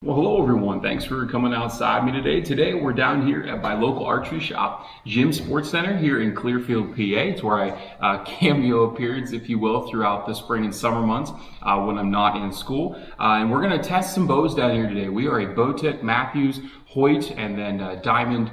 Well, hello everyone. Thanks for coming outside me today. Today we're down here at my local archery shop, Gym Sports Center here in Clearfield, PA. It's where I cameo appearance, if you will, throughout the spring and summer months when I'm not in school. And we're going to test some bows down here today. We are a BowTech, Matthews, Hoyt, and then Diamond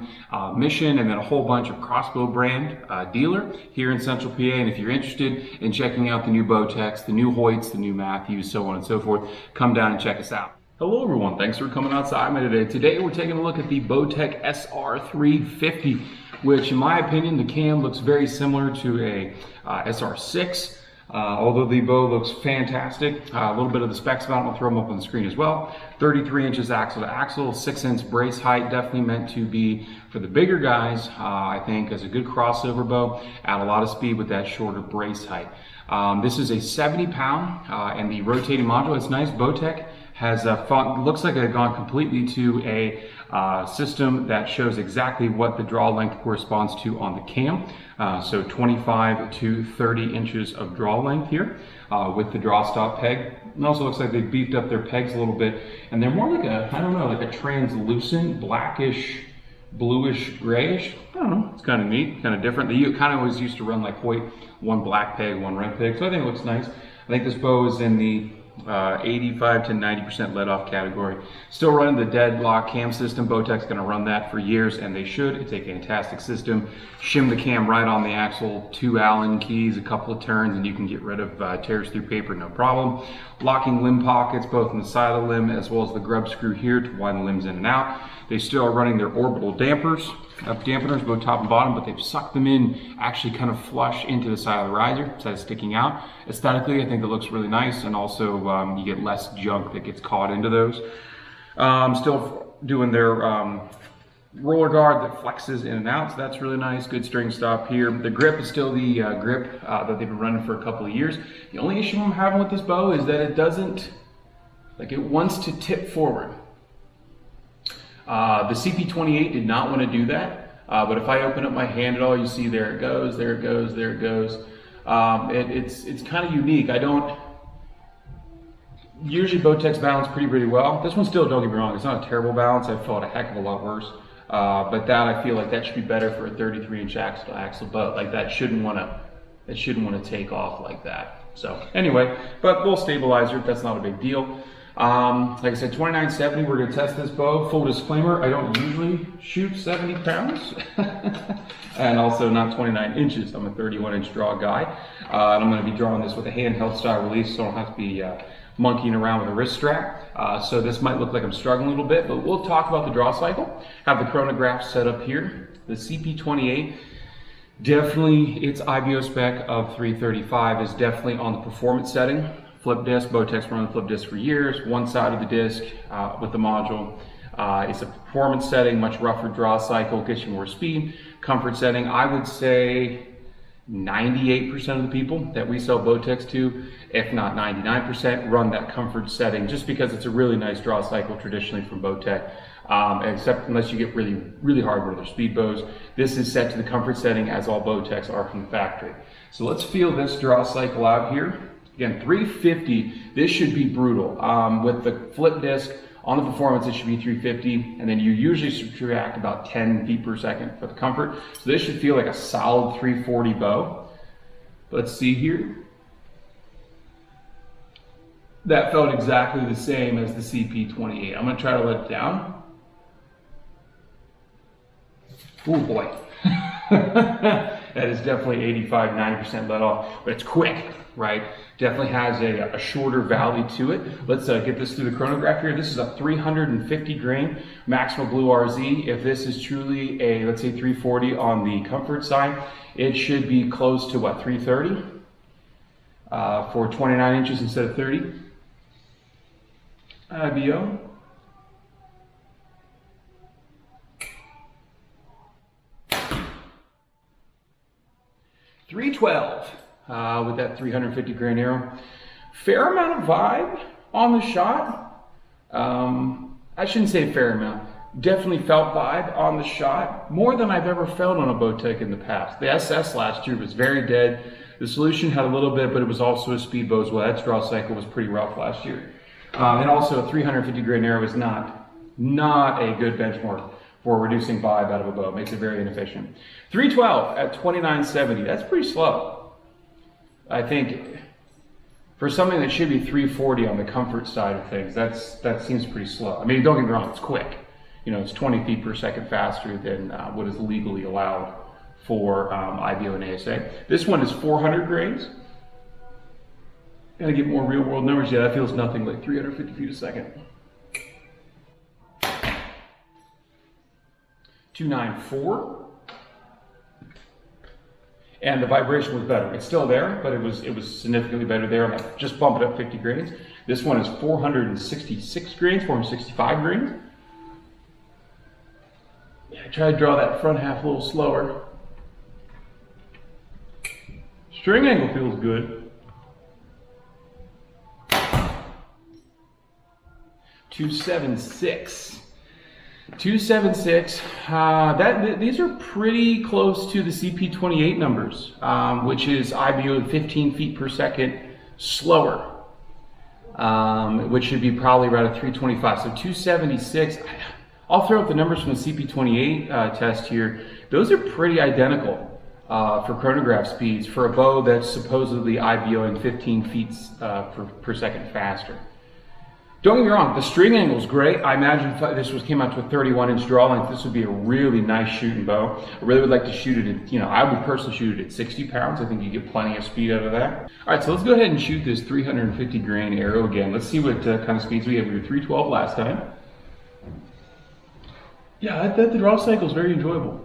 Mission, and then a whole bunch of crossbow brand dealer here in Central PA. And if you're interested in checking out the new BowTechs, the new Hoyts, the new Matthews, so on and so forth, come down and check us out. Hello everyone, thanks for coming outside me today. Today we're taking a look at the BowTech SR350, which in my opinion, the cam looks very similar to a SR6, although the bow looks fantastic. A little bit of the specs about it, I'll throw them up on the screen as well. 33 inches axle to axle, 6-inch brace height, definitely meant to be for the bigger guys, I think, as a good crossover bow, add a lot of speed with that shorter brace height. This is a 70-pound, and the rotating module, it's nice. BowTech has looks like they've gone completely to a system that shows exactly what the draw length corresponds to on the cam. So 25 to 30 inches of draw length here with the draw stop peg. It also looks like they beefed up their pegs a little bit, and they're more like a, I don't know, like a translucent blackish, bluish, grayish. I don't know, it's kind of neat, kind of different. They kind of always used to run like Hoyt, one black peg, one red peg, so I think it looks nice. I think this bow is in the 85 to 90% let off category. Still running the deadlock cam system. BowTech's going to run that for years, and they should. It's a fantastic system. Shim the cam right on the axle, 2 Allen keys, a couple of turns, and you can get rid of tears through paper, no problem. Locking limb pockets both on the side of the limb as well as the grub screw here to wind the limbs in and out. They still are running their orbital dampeners, both top and bottom, but they've sucked them in actually kind of flush into the side of the riser instead of sticking out. Aesthetically, I think it looks really nice, and also you get less junk that gets caught into those. Still doing their roller guard that flexes in and out, so that's really nice. Good string stop here. The grip is still the grip that they've been running for a couple of years. The only issue I'm having with this bow is that it doesn't, like, it wants to tip forward. The CP28 did not want to do that, but if I open up my hand at all, you see there it goes, there it goes, there it goes. It's kind of unique. I don't, usually BowTech's balance pretty well. This one still, don't get me wrong, it's not a terrible balance. I felt a heck of a lot worse. But that, I feel like that should be better for a 33-inch axle to axle bow. Like that shouldn't want to take off like that. So anyway, but little stabilizer, that's not a big deal. Like I said, 2970, we're going to test this bow. Full disclaimer, I don't usually shoot 70 pounds and also not 29 inches. I'm a 31-inch draw guy. And I'm going to be drawing this with a handheld style release, so I don't have to be monkeying around with a wrist strap. So this might look like I'm struggling a little bit, but we'll talk about the draw cycle. Have the chronograph set up here. The CP28, definitely its IBO spec of 335 is definitely on the performance setting. Flip disc, BowTech's run the flip disc for years, one side of the disc with the module. It's a performance setting, much rougher draw cycle, gets you more speed. Comfort setting, I would say 98% of the people that we sell BowTechs to, if not 99%, run that comfort setting just because it's a really nice draw cycle traditionally from BowTech. Except unless you get really hard with their speed bows. This is set to the comfort setting as all BowTechs are from the factory. So let's feel this draw cycle out here. Again, 350, this should be brutal. With the flip disc on the performance, it should be 350, and then you usually subtract about 10 feet per second for the comfort. So this should feel like a solid 340 bow. Let's see here. That felt exactly the same as the CP28. I'm gonna try to let it down. Oh boy. That is definitely 85, 90% let off, but it's quick, right? Definitely has a shorter valley to it. Let's get this through the chronograph here. This is a 350 grain Maxima Blue RZ. If this is truly a, let's say 340 on the comfort side, it should be close to what, 330 for 29 inches instead of 30. IBO. .312 with that 350 grain arrow. Fair amount of vibe on the shot. I shouldn't say fair amount. Definitely felt vibe on the shot. More than I've ever felt on a BowTech in the past. The SS last year was very dead. The Solution had a little bit, but it was also a speed bow as well. That draw cycle was pretty rough last year. And also a 350 grain arrow is not a good benchmark for reducing vibe out of a bow. It makes it very inefficient. 312 at 2970, that's pretty slow. I think for something that should be 340 on the comfort side of things, that seems pretty slow. I mean, don't get me wrong, it's quick. You know, it's 20 feet per second faster than what is legally allowed for IBO and ASA. This one is 400 grains. Gotta get more real world numbers. Yeah, that feels nothing like 350 feet a second. 294. And the vibration was better. It's still there, but it was significantly better there. I just bumped it up 50 grains. This one is 466 grains, 465 grains. Yeah, I tried to draw that front half a little slower. String angle feels good. 276. 276. These are pretty close to the CP28 numbers, which is IBO 15 feet per second slower, which should be probably around a 325. So 276. I'll throw up the numbers from the CP28 test here. Those are pretty identical for chronograph speeds for a bow that's supposedly IBOing 15 feet per second faster. Don't get me wrong, the string angle is great. I imagine if this came out to a 31-inch draw length, this would be a really nice shooting bow. I really would like to shoot it at, I would personally shoot it at 60 pounds. I think you get plenty of speed out of that. All right, so let's go ahead and shoot this 350 grain arrow again. Let's see what kind of speeds we have. We were 312 last time. Yeah, the draw cycle is very enjoyable.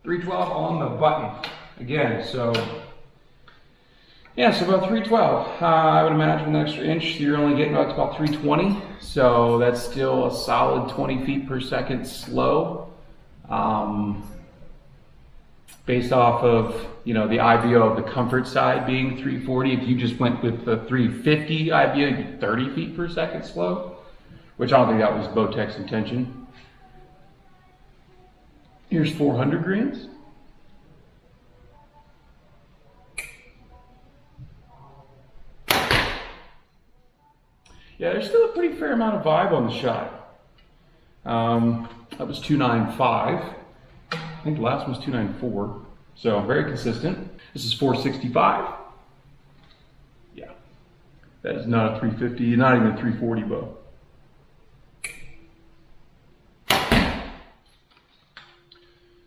.312 on the button. Again, so yeah, so about 312. I would imagine an extra inch, you're only getting up to about 320. So that's still a solid 20 feet per second slow. Based off of, the IBO of the comfort side being 340. If you just went with the 350 IBO, you'd be 30 feet per second slow, which I don't think that was BowTech's intention. Here's 400 grains. Yeah, there's still a pretty fair amount of vibe on the shot. That was 295. I think the last one was 294. So very consistent. This is 465. Yeah, that is not a 350, not even a 340 bow.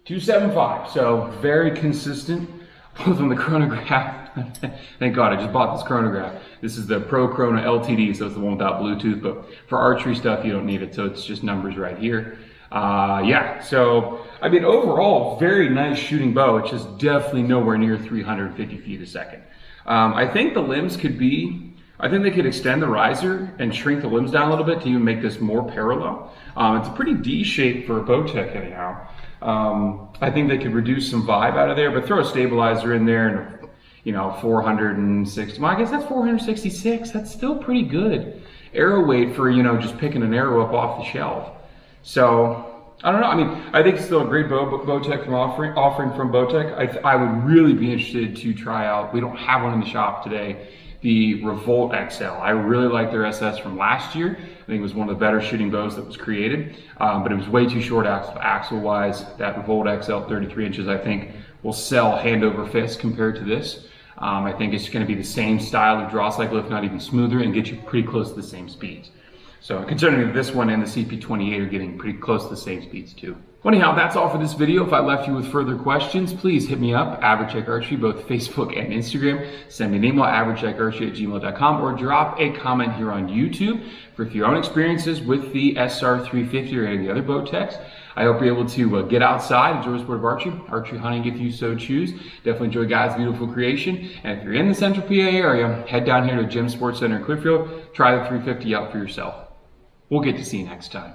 .275. So very consistent. Both on the chronograph. Thank God I just bought this chronograph. This is the Pro Chrono LTD, so it's the one without Bluetooth, but for archery stuff you don't need it, so it's just numbers right here. Yeah, so I mean overall very nice shooting bow. It's just definitely nowhere near 350 feet a second. I think the limbs could be, I think they could extend the riser and shrink the limbs down a little bit to even make this more parallel. It's a pretty D shape for a BowTech anyhow. I think they could reduce some vibe out of there, but throw a stabilizer in there and 460, well, I guess that's 466. That's still pretty good arrow weight for, just picking an arrow up off the shelf. So, I don't know. I mean, I think it's still a great BowTech from offering from BowTech. I would really be interested to try out, we don't have one in the shop today, the Revolt XL. I really like their SS from last year. I think it was one of the better shooting bows that was created, but it was way too short axle-wise. That Revolt XL 33 inches, I think, will sell hand over fist compared to this. I think it's going to be the same style of draw cycle, if not even smoother, and get you pretty close to the same speeds. So considering that this one and the CP28 are getting pretty close to the same speeds too. Well, anyhow, that's all for this video. If I left you with further questions, please hit me up, Average Check Archery, both Facebook and Instagram. Send me an email, averagecheckarchery@gmail.com, or drop a comment here on YouTube for your own experiences with the SR350 or any of the other BowTechs. I hope you're able to get outside, enjoy the sport of archery hunting if you so choose. Definitely enjoy God's beautiful creation. And if you're in the Central PA area, head down here to Jim Sports Center in Clearfield. Try the 350 out for yourself. We'll get to see you next time.